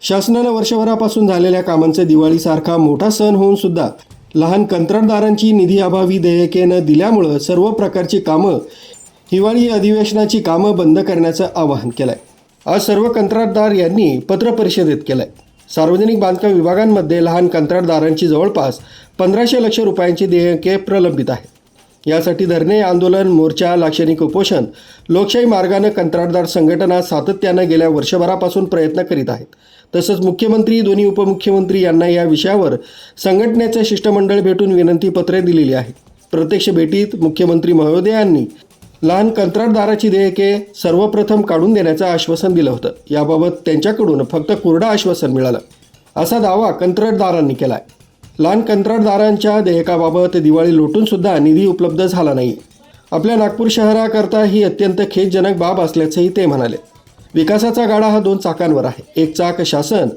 शासनानं वर्षभरापासून झालेल्या कामांचा दिवाळीसारखा मोठा सण होऊन सुद्धा लहान कंत्राटदारांची निधी अभावी देयके न दिल्यामुळं सर्व प्रकारची कामं हिवाळी अधिवेशनाची कामं बंद करण्याचं आवाहन केलंय। आज सर्व कंत्राटदार यांनी पत्रपरिषदेत केलंय। सार्वजनिक बांधकाम विभागांमध्ये लहान कंत्राटदारांची जवळपास 1500 लक्ष रुपयांची देयके प्रलंबित आहेत। यासाठी धरणे, आंदोलन, मोर्चा, लाक्षणिक उपोषण, लोकशाही मार्गाने कंत्राटदार संघटना सातत्यानं गेल्या वर्षभरापासून प्रयत्न करीत आहेत। तसंच मुख्यमंत्री, दोन्ही उपमुख्यमंत्री यांना या विषयावर संघटनेचे शिष्टमंडळ भेटून विनंतीपत्रे दिलेली आहेत। प्रत्यक्ष भेटीत मुख्यमंत्री महोदयांनी लहान कंत्राटदाराची देयके सर्वप्रथम काढून देण्याचं आश्वासन दिलं होतं। याबाबत त्यांच्याकडून फक्त कोरडं आश्वासन मिळालं असा दावा कंत्राटदारांनी केला आहे। लहान कंत्राटदारांच्या देयकाबाबत दिवाळी लोटून सुद्धा निधी उपलब्ध झाला नाही। आपल्या नागपूर शहराकरता ही अत्यंत खेदजनक बाब असल्याचंही ते म्हणाले। विकासाचा गाडा हा 2 चाकांवर आहे। एक चाक शासन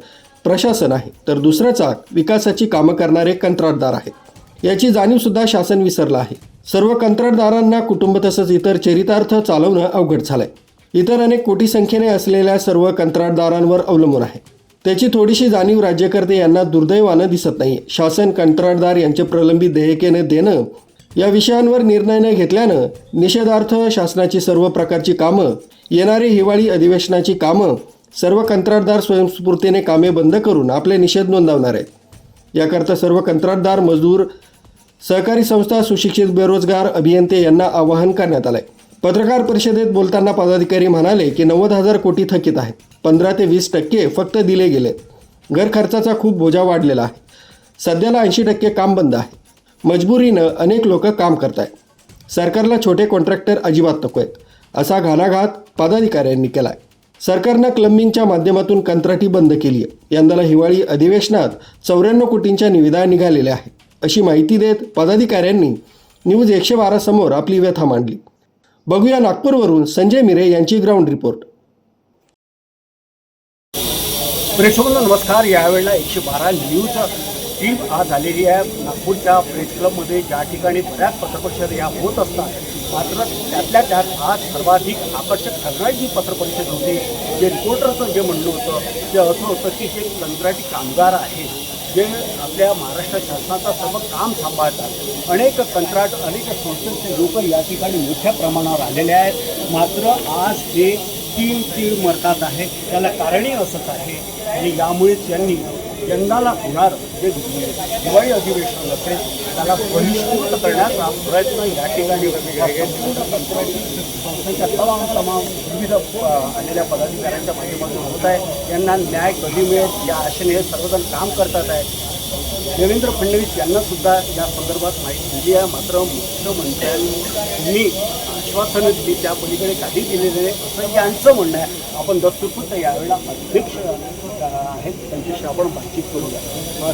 प्रशासन आहे, तर दुसरं चाक विकासाची कामं करणारे कंत्राटदार आहेत। याची जाणीवसुद्धा शासन विसरलं आहे। सर्व कंत्राटदारांना कुटुंब तसंच इतर चरितार्थ चालवणं अवघड झालंय। इतर अनेक कोटी संख्येने असलेल्या सर्व कंत्राटदारांवर अवलंबून आहे। त्याची थोडीशी जाणीव राज्यकर्ते यांना दुर्दैवानं दिसत नाही। शासन कंत्राटदार यांचे प्रलंबित देयके न देणं या विषयांवर निर्णय न घेतल्यानं निषेधार्थ शासनाची सर्व प्रकारची कामं, येणारी हिवाळी अधिवेशनाची कामं सर्व कंत्राटदार स्वयंस्फूर्तीने कामे बंद करून आपले निषेध नोंदवणार आहेत। याकरता सर्व कंत्राटदार, मजदूर, सहकारी संस्था, सुशिक्षित बेरोजगार, अभियंते यांना आवाहन करण्यात आलंय। पत्रकार परिषदेत बोलताना पदाधिकारी म्हणाले की 90,000 कोटी थकीत आहेत। 15 ते 20% फक्त दिले गेले। घर खर्चाचा खूप बोजा वाढलेला आहे। सध्याला 80% काम बंद आहे। मजबुरीनं अनेक लोक काम करत आहेत। सरकारला छोटे कॉन्ट्रॅक्टर अजिबात नको आहेत असा घालाघात पदाधिकाऱ्यांनी केला आहे। सरकारनं क्लंबिंगच्या माध्यमातून कंत्राटी बंद केली आहे। यंदाला हिवाळी अधिवेशनात 94 कोटींच्या निविदा निघालेल्या आहेत अशी माहिती देत पदाधिकाऱ्यांनी न्यूज 112 समोर आपली व्यथा मांडली। बघूया नागपूरवरून संजय मिरे यांची ग्राउंड रिपोर्ट। प्रेक्षकांना नमस्कार। यावेळेला 112 न्यूज टीम आज आलेली आहे नागपूरच्या प्रेस क्लबमध्ये, ज्या ठिकाणी बऱ्याच पत्रपरिषद या होत असतात। मात्र त्यातल्या त्यात आज सर्वाधिक आकर्षक ठरणारी जी पत्रपरिषद होती, जे रिपोर्टरचं जे म्हणणं होतं ते असं होतं की जे कंत्राटी कामगार आहेत, जे आपल्या महाराष्ट्र शासनाचं सर्व काम सांभाळतात, अनेक कंत्राट, अनेक संस्थांचे लोक या ठिकाणी मोठ्या प्रमाणावर आलेले आहेत। मात्र आज हे तीळ मरतात आहे। त्याला कारणही असंच आहे आणि यामुळेच यांनी यंदाला होणार जे दिवाळी अधिवेशन असेल त्याला बहिष्कृत करण्याचा प्रयत्न या ठिकाणी संस्थांच्या तमाम विविध आलेल्या पदाधिकाऱ्यांच्या माध्यमातून होत आहे। यांना न्याय कधी मिळेल या आशेने हे सर्वजण काम करतात आहे। देवेंद्र फडणवीस यांना सुद्धा या संदर्भात माहिती दिली आहे। मात्र मुख्यमंत्र्यांनी आश्वासनं दिली, त्या पलीकडे काही दिलेले नाही असं यांचं म्हणणं आहे। आपण दस्तूरपुत यावेळेला अध्यक्ष आहेत, त्यांच्याशी आपण बातचीत करूया।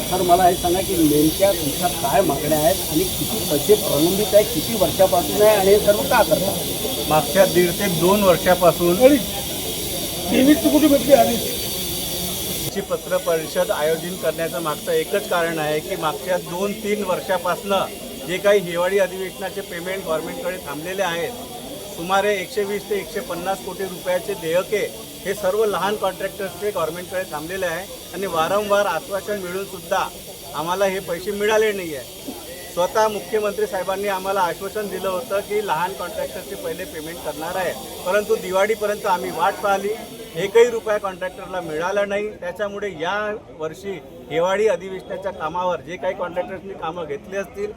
सर, मला हे सांगा की नेमक्या तुमच्या काय मागण्या आहेत आणि किती पैसे प्रलंबित आहे, किती वर्षापासून आहे आणि हे सर्व का करतात? मागच्या 1.5 ते 2 वर्षापासून कुठे भेटली आधी ची पत्र परिषद आयोजित करण्याचं मागचं एकच कारण आहे की मागच्या 2-3 वर्षापासनं जे काही हिवाळी अधिवेशनाचे पेमेंट गव्हर्नमेंटकडे थांबलेले आहेत, सुमारे 120 ते 150 कोटी रुपयाचे देयके हे सर्व लहान कॉन्ट्रॅक्टर्सचे गव्हर्नमेंटकडे थांबलेले आहे आणि वारंवार आश्वासन मिळूनसुद्धा आम्हाला हे पैसे मिळाले नाही आहे। स्वतः मुख्यमंत्री साहेबांनी आम्हाला आश्वासन दिलं होतं की लहान कॉन्ट्रॅक्टरचे पहिले पेमेंट करणार आहे, परंतु दिवाळीपर्यंत आम्ही वाट पाहिली, एकही रुपया कॉन्ट्रॅक्टरला मिळाला नाही। त्याच्यामुळे या वर्षी हिवाळी अधिवेशनाच्या कामावर जे काही कॉन्ट्रॅक्टर्सनी कामं घेतली असतील,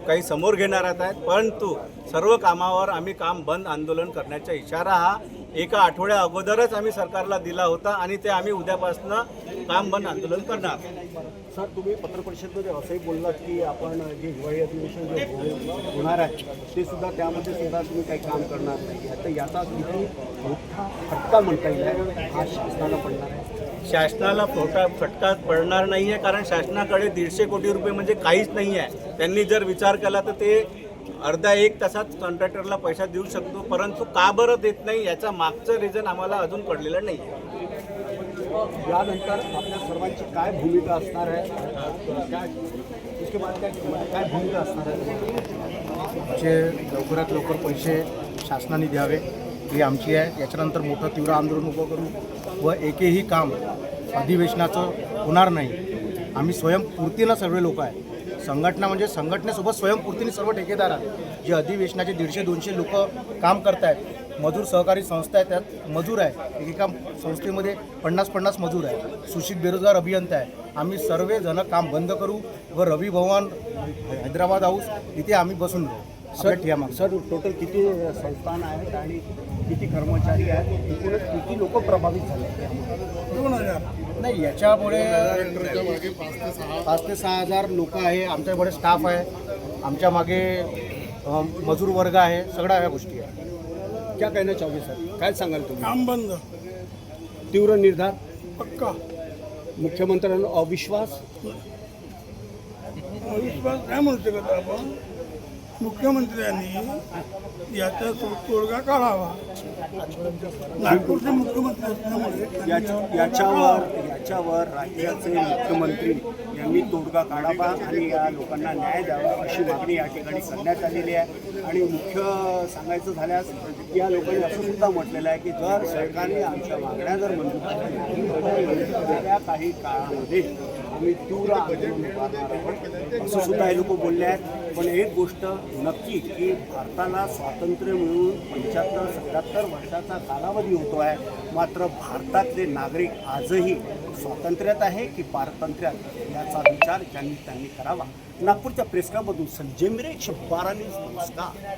काही समोर घेणार आहेत, परंतु सर्व कामावर आम्ही काम बंद आंदोलन करण्याचा इशारा हा एका आठवड्या अगोदरच आम्ही सरकारला दिला होता आणि ते आम्ही उद्यापासून काम बंद आंदोलन करणार। सर, तुम्ही पत्रपरिषदेमध्ये असंही बोललात की आपण जे हिवाळी अधिवेशन जे होणार आहे ते सुद्धा त्यामध्ये सुद्धा तुम्ही काही काम करणार नाही। आता याचा किती मोठा फटका म्हणता येईल हा शासनाला पडणार आहे? शासनाला फटका पडणार नाही आहे, कारण शासनाकडे 150 कोटी रुपये म्हणजे काहीच नाही आहे। त्यांनी जर विचार केला तर ते अर्धा 1 तासात कॉन्ट्रॅक्टरला पैसा देऊ शकतो, परंतु का बरं देत नाही याचा मागचं रिझन आम्हाला अजून कळलेलं नाही आहे। यानंतर आपल्या सर्वांची काय भूमिका असणार आहे, उसके बाद काय भूमिका असणार आहे? जे लवकरात लवकर पैसे शासनाने द्यावे ही आमची आहे। याच्यानंतर मोठं तीव्र आंदोलन उभं करू व एकही काम अधिवेशनाचं होणार नाही. आम्ही स्वयंपूर्तीनं सर्व लोक आहे. संघटना म्हणजे संघटनेसोबत स्वयंपूर्तीने सर्व ठेकेदार आहेत. जे अधिवेशनाचे 150-200 लोक काम करत आहेत. मजूर सहकारी संस्था आहे, त्यात मजूर आहे. एकेका संस्थेमध्ये 50-50 मजूर आहे. सुशिक्षित बेरोजगार अभियंता आहे. आम्ही सर्वजण काम बंद करू व रवी भवन हैदराबाद हाऊस इथे आम्ही बसून राहू. आपल्या ठियामागे. सर टोटल किती संस्थान आहेत आणि किती कर्मचारी आहेत, एकूणच किती लोक प्रभावित झाले? नाही, याच्यामुळे 5 ते 6 हजार लोक आहे. आमच्याकडे स्टाफ आहे, आमच्या मागे मजूर वर्ग आहे, सगळ्या ह्या गोष्टी आहे. क्या कहना चाहोगे सर, काय सांगाल तुम्ही? काम बंद तीव्र निर्धार, पक्का. मुख्यमंत्र्यांना अविश्वास. अविश्वास काय म्हणू शकत आपण. मुख्यमंत्र्यांनी याचा तोडगा काढावा. नागपूरचे मुख्यमंत्री असल्यामुळे याच्यावर राज्याचे मुख्यमंत्री यांनी तोडगा काढावा आणि या लोकांना न्याय द्यावा अशी मागणी या ठिकाणी करण्यात आलेली आहे. आणि मुख्य सांगायचं झाल्यास या लोकांनी असं सुद्धा म्हटलेलं आहे की जर सरकारने आमच्या मागण्या जर मंजूर केल्या काही काळामध्ये आम्ही तीव्र आंदोलन करणार आहोत असं सुद्धा हे लोक बोलले आहेत. पण एक गोष्ट नक्की की भारताला स्वातंत्र्य मिळून 75-77 वर्षाचा कालावधी होतो आहे. मात्र भारतातले नागरिक आजही स्वातंत्र्यात आहे की पारतंत्र्यात याचा विचार त्यांनी करावा. नागपूरच्या प्रेस क्लबमधून संजय मिरे, 112 न्यूज. नमस्कार.